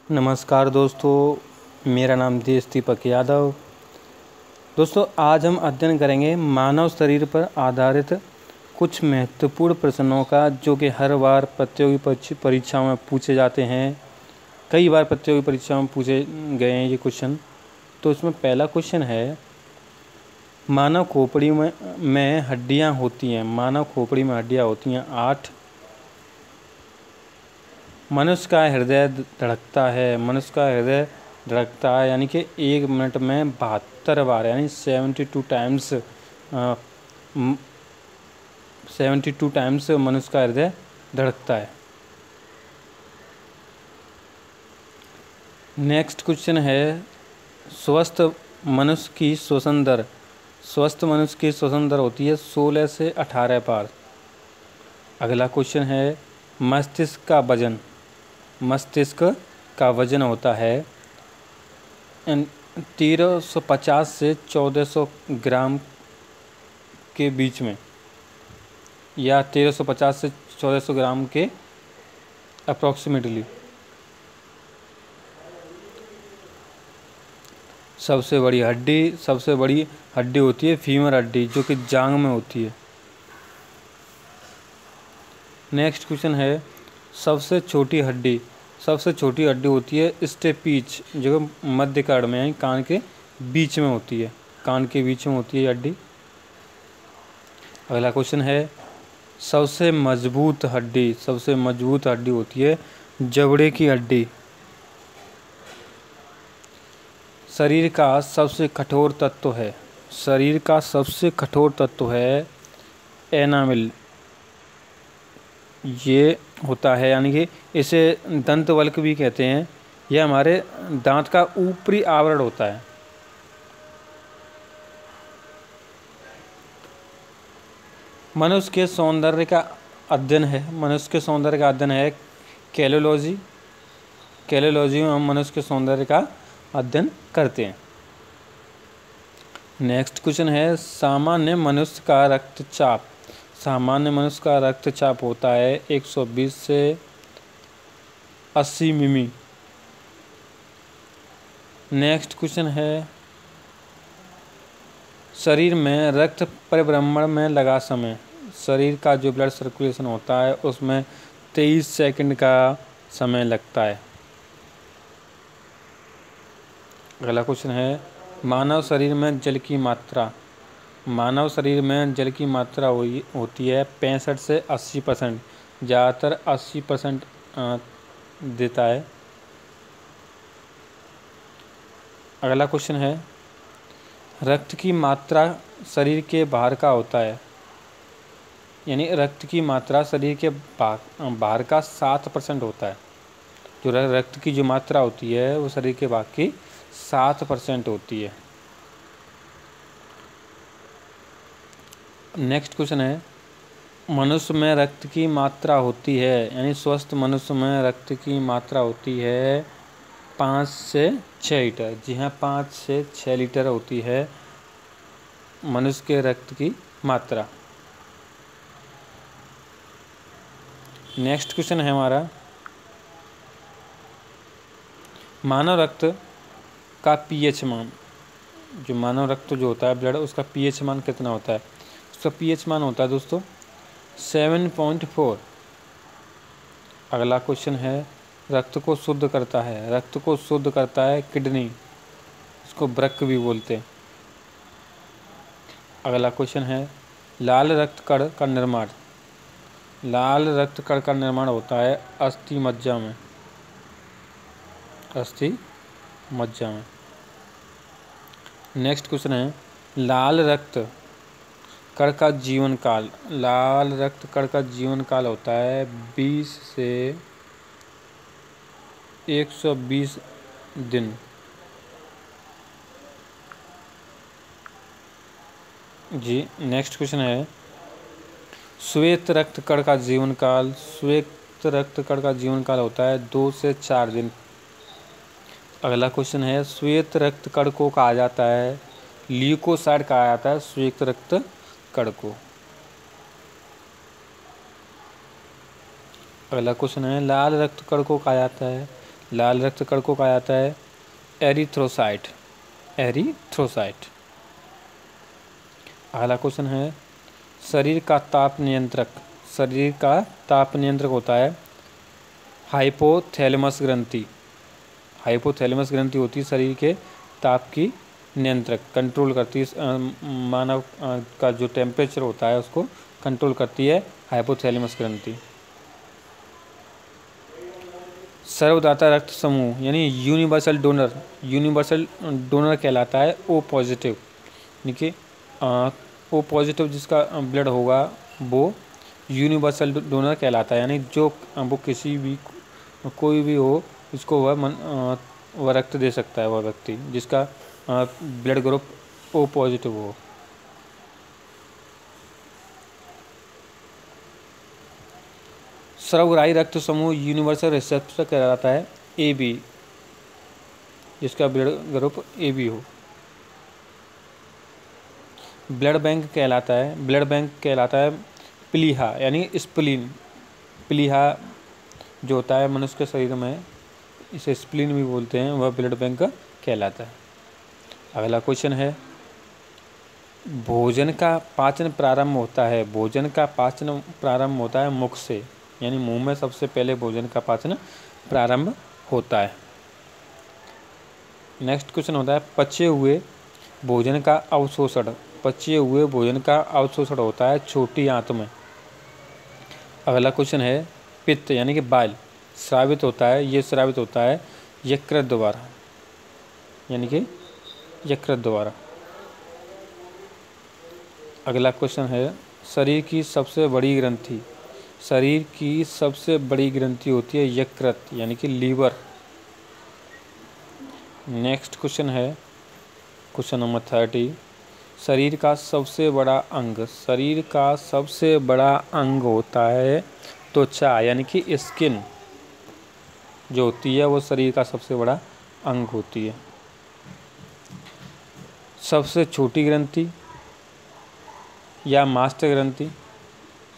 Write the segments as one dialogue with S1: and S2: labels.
S1: नमस्कार दोस्तों, मेरा नाम देशदीपक यादव। दोस्तों, आज हम अध्ययन करेंगे मानव शरीर पर आधारित कुछ महत्वपूर्ण प्रश्नों का, जो कि हर बार प्रतियोगी परीक्षाओं में पूछे जाते हैं। कई बार प्रतियोगी परीक्षाओं में पूछे गए हैं ये क्वेश्चन। तो इसमें पहला क्वेश्चन है, मानव खोपड़ी में हड्डियाँ होती हैं। मानव खोपड़ी में हड्डियाँ होती हैं 8। मनुष्य का हृदय धड़कता है। मनुष्य का हृदय धड़कता है यानी कि 1 मिनट में 72 बार, यानी 72 टाइम्स मनुष्य का हृदय धड़कता है। नेक्स्ट क्वेश्चन है, स्वस्थ मनुष्य की श्वसन दर। स्वस्थ मनुष्य की श्वसन दर होती है 16 से 18 बार। अगला क्वेश्चन है, मस्तिष्क का वजन। मस्तिष्क का वजन होता है 1350 से 1400 ग्राम के बीच में, या 1350 से 1400 ग्राम के अप्रॉक्सीमेटली। सबसे बड़ी हड्डी होती है फीमर हड्डी, जो कि जांघ में होती है। नेक्स्ट क्वेश्चन है, सबसे छोटी हड्डी होती है स्टेपीच, जो मध्य कर्ण में है, कान के बीच में होती है। कान के बीच में होती है हड्डी। अगला क्वेश्चन है, सबसे मजबूत हड्डी होती है जबड़े की हड्डी। शरीर का सबसे कठोर तत्व है एनामिल। ये होता है, यानी कि इसे दंतवल्क भी कहते हैं। यह हमारे दांत का ऊपरी आवरण होता है। मनुष्य के सौंदर्य का अध्ययन है कैलोलॉजी में हम मनुष्य के सौंदर्य का अध्ययन करते हैं। नेक्स्ट क्वेश्चन है, सामान्य मनुष्य का रक्तचाप होता है 120 से 80 मिमी। नेक्स्ट क्वेश्चन है, शरीर में रक्त परिभ्रमण में लगा समय। शरीर का जो ब्लड सर्कुलेशन होता है उसमें 23 सेकंड का समय लगता है। अगला क्वेश्चन है, मानव शरीर में जल की मात्रा होती है 65 से 80%। ज़्यादातर 80% देता है। अगला क्वेश्चन है, रक्त की मात्रा शरीर के बाहर का होता है, यानी रक्त की मात्रा शरीर के बाहर का 7% होता है। जो रक्त की जो मात्रा होती है वो शरीर के बाहर की 7% होती है। नेक्स्ट क्वेश्चन है, मनुष्य में रक्त की मात्रा होती है, यानी स्वस्थ मनुष्य में रक्त की मात्रा होती है 5 से 6 लीटर। जी हाँ, 5 से 6 लीटर होती है मनुष्य के रक्त की मात्रा। नेक्स्ट क्वेश्चन है हमारा, मानव रक्त का पीएच मान। जो मानव रक्त जो होता है ब्लड, उसका पीएच मान कितना होता है? उसका पीएच मान होता है दोस्तों 7.4। अगला क्वेश्चन है, रक्त को शुद्ध करता है किडनी, इसको वृक्क भी बोलते हैं। अगला क्वेश्चन है, लाल रक्त कण का निर्माण होता है अस्थि मज्जा में। नेक्स्ट क्वेश्चन है, लाल रक्त कण का जीवन काल होता है 20 से 120 दिन। जी, नेक्स्ट क्वेश्चन है, श्वेत रक्त कण का जीवन काल होता है 2 से 4 दिन। अगला क्वेश्चन है, श्वेत रक्त कण को कहा जाता है ल्यूकोसाइट कहा जाता है श्वेत रक्त कण को। अगला क्वेश्चन है, लाल रक्त कण को कहा जाता है लाल रक्त कण को कहा जाता है एरिथ्रोसाइट। एरिथ्रोसाइट। अगला क्वेश्चन है शरीर का ताप नियंत्रक। शरीर का ताप नियंत्रक होता है हाइपोथैलेमस ग्रंथि। हाइपोथैलेमस ग्रंथि होती है शरीर के ताप की नियंत्रक, कंट्रोल करती है। मानव का जो टेम्परेचर होता है उसको कंट्रोल करती है हाइपोथैलेमस ग्रंथि। सर्वदाता रक्त समूह यानी यूनिवर्सल डोनर, यूनिवर्सल डोनर कहलाता है ओ पॉजिटिव, यानी कि ओ पॉजिटिव जिसका ब्लड होगा वो यूनिवर्सल डोनर कहलाता है। यानी जो वो किसी भी कोई भी हो इसको वह रक्त दे सकता है, वह व्यक्ति जिसका ब्लड ग्रुप ओ पॉजिटिव हो। सर्वग्राही रक्त समूह यूनिवर्सल रिसेप्टर कहलाता है AB, जिसका ब्लड ग्रुप AB हो। ब्लड बैंक कहलाता है प्लीहा यानी स्प्लीन। प्लीहा जो होता है मनुष्य के शरीर में, इसे स्प्लीन भी बोलते हैं, वह ब्लड बैंक कहलाता है। अगला क्वेश्चन है भोजन का पाचन प्रारंभ होता है मुख से, यानी मुंह में सबसे पहले भोजन का पाचन प्रारंभ होता है। नेक्स्ट क्वेश्चन होता है पचे हुए भोजन का अवशोषण। पचे हुए भोजन का अवशोषण होता है छोटी आंत में। अगला क्वेश्चन है पित्त यानी कि बाइल स्रावित होता है, ये स्रावित होता है यकृत द्वारा, यानी कि यकृत द्वारा। अगला क्वेश्चन है शरीर की सबसे बड़ी ग्रंथि। शरीर की सबसे बड़ी ग्रंथि होती है यकृत यानी कि लीवर। नेक्स्ट क्वेश्चन है क्वेश्चन नंबर 30 शरीर का सबसे बड़ा अंग। शरीर का सबसे बड़ा अंग होता है त्वचा यानी कि स्किन जो होती है वो शरीर का सबसे बड़ा अंग होती है। सबसे छोटी ग्रंथि या मास्टर ग्रंथि,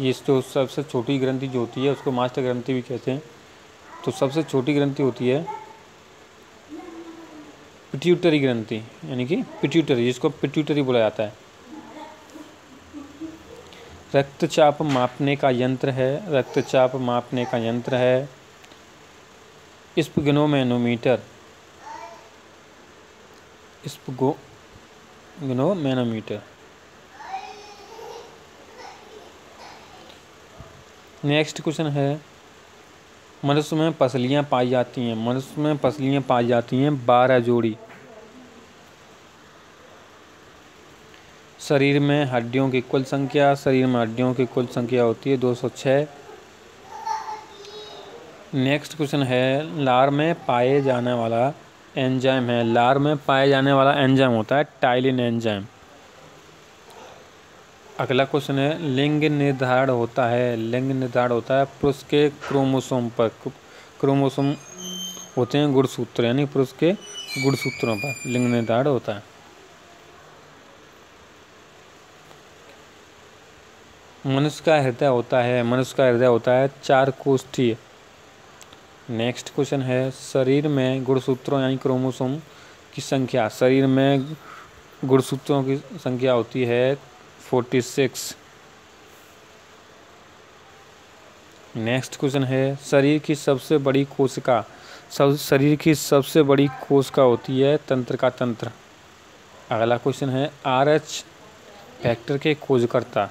S1: ये जो सबसे छोटी ग्रंथि जो होती है उसको मास्टर ग्रंथि भी कहते हैं। तो सबसे छोटी ग्रंथि होती है पिट्यूटरी ग्रंथि यानी कि पिट्यूटरी, जिसको पिट्यूटरी बोला जाता है। रक्तचाप मापने का यंत्र है स्फिग्नोमैनोमीटर। नेक्स्ट क्वेश्चन है मनुष्य में पसलियाँ पाई जाती हैं 12 जोड़ी। शरीर में हड्डियों की कुल संख्या होती है 206। नेक्स्ट क्वेश्चन है लार में पाए जाने वाला एंजाइम होता है टाइलिन एंजाइम। अगला क्वेश्चन है लिंग निर्धारण होता है पुरुष के क्रोमोसोम पर। क्रोमोसोम होते हैं गुणसूत्र, यानी पुरुष के गुणसूत्रों पर लिंग निर्धारण होता है। मनुष्य का हृदय होता है 4 कोष्ठीय। नेक्स्ट क्वेश्चन है शरीर में गुणसूत्रों यानी क्रोमोसोम की संख्या। शरीर में गुणसूत्रों की संख्या होती है 46। नेक्स्ट क्वेश्चन है शरीर की सबसे बड़ी कोशिका होती है तंत्रिका तंत्र। अगला क्वेश्चन है RH फैक्टर के खोजकर्ता।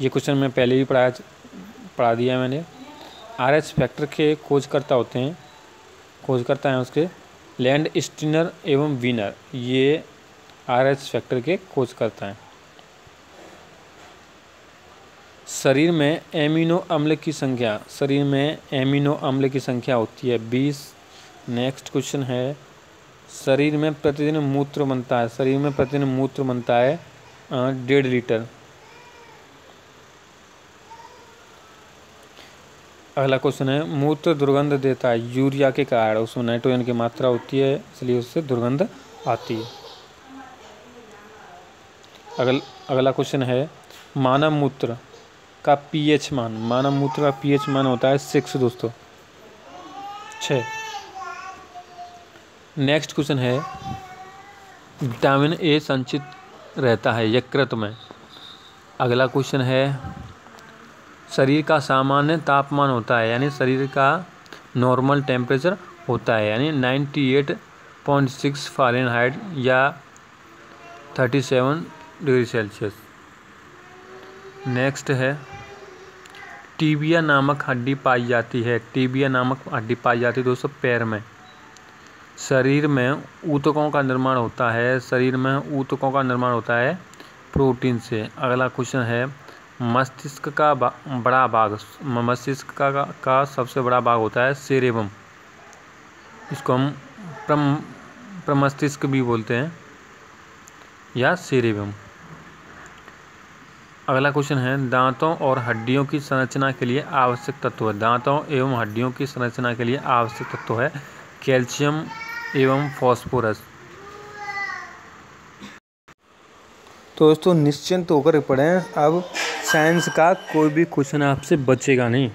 S1: ये क्वेश्चन मैं पहले भी पढ़ा दिया मैंने। RH फैक्टर के खोजकर्ता हैं उसके लैंड स्टीनर एवं वीनर, ये RH फैक्टर के खोजकर्ता हैं। शरीर में एमिनो अम्ल की संख्या होती है 20। नेक्स्ट क्वेश्चन है शरीर में प्रतिदिन मूत्र बनता है 1.5 लीटर। अगला क्वेश्चन है मूत्र दुर्गंध देता है यूरिया के कारण, उसमें नाइट्रोजन की मात्रा होती है इसलिए उससे दुर्गंध आती है। अगला क्वेश्चन है मानव मूत्र का pH मान होता है 6 दोस्तों, 6। नेक्स्ट क्वेश्चन है, विटामिन ए संचित रहता है यकृत में। अगला क्वेश्चन है, शरीर का सामान्य तापमान होता है, यानी शरीर का नॉर्मल टेम्परेचर होता है, यानी 98.6 फ़ारेनहाइट या 37 डिग्री सेल्सियस। नेक्स्ट है, टीबिया नामक हड्डी पाई जाती है। टीबिया नामक हड्डी पाई जाती है दोस्तों पैर में। शरीर में ऊतकों का निर्माण होता है। शरीर में ऊतकों का निर्माण होता है प्रोटीन से। अगला क्वेश्चन है, मस्तिष्क का बड़ा भाग, मस्तिष्क का सबसे बड़ा भाग होता है सेरेबम। इसको हम प्रमस्तिष्क भी बोलते हैं या सेरेबम। अगला क्वेश्चन है, दांतों और हड्डियों की संरचना के लिए आवश्यक तत्व है। दांतों एवं हड्डियों की संरचना के लिए आवश्यक तत्व है कैल्शियम एवं फास्फोरस। तो दोस्तों निश्चिंत होकर पढ़ें, अब साइंस का कोई भी क्वेश्चन आपसे बचेगा नहीं।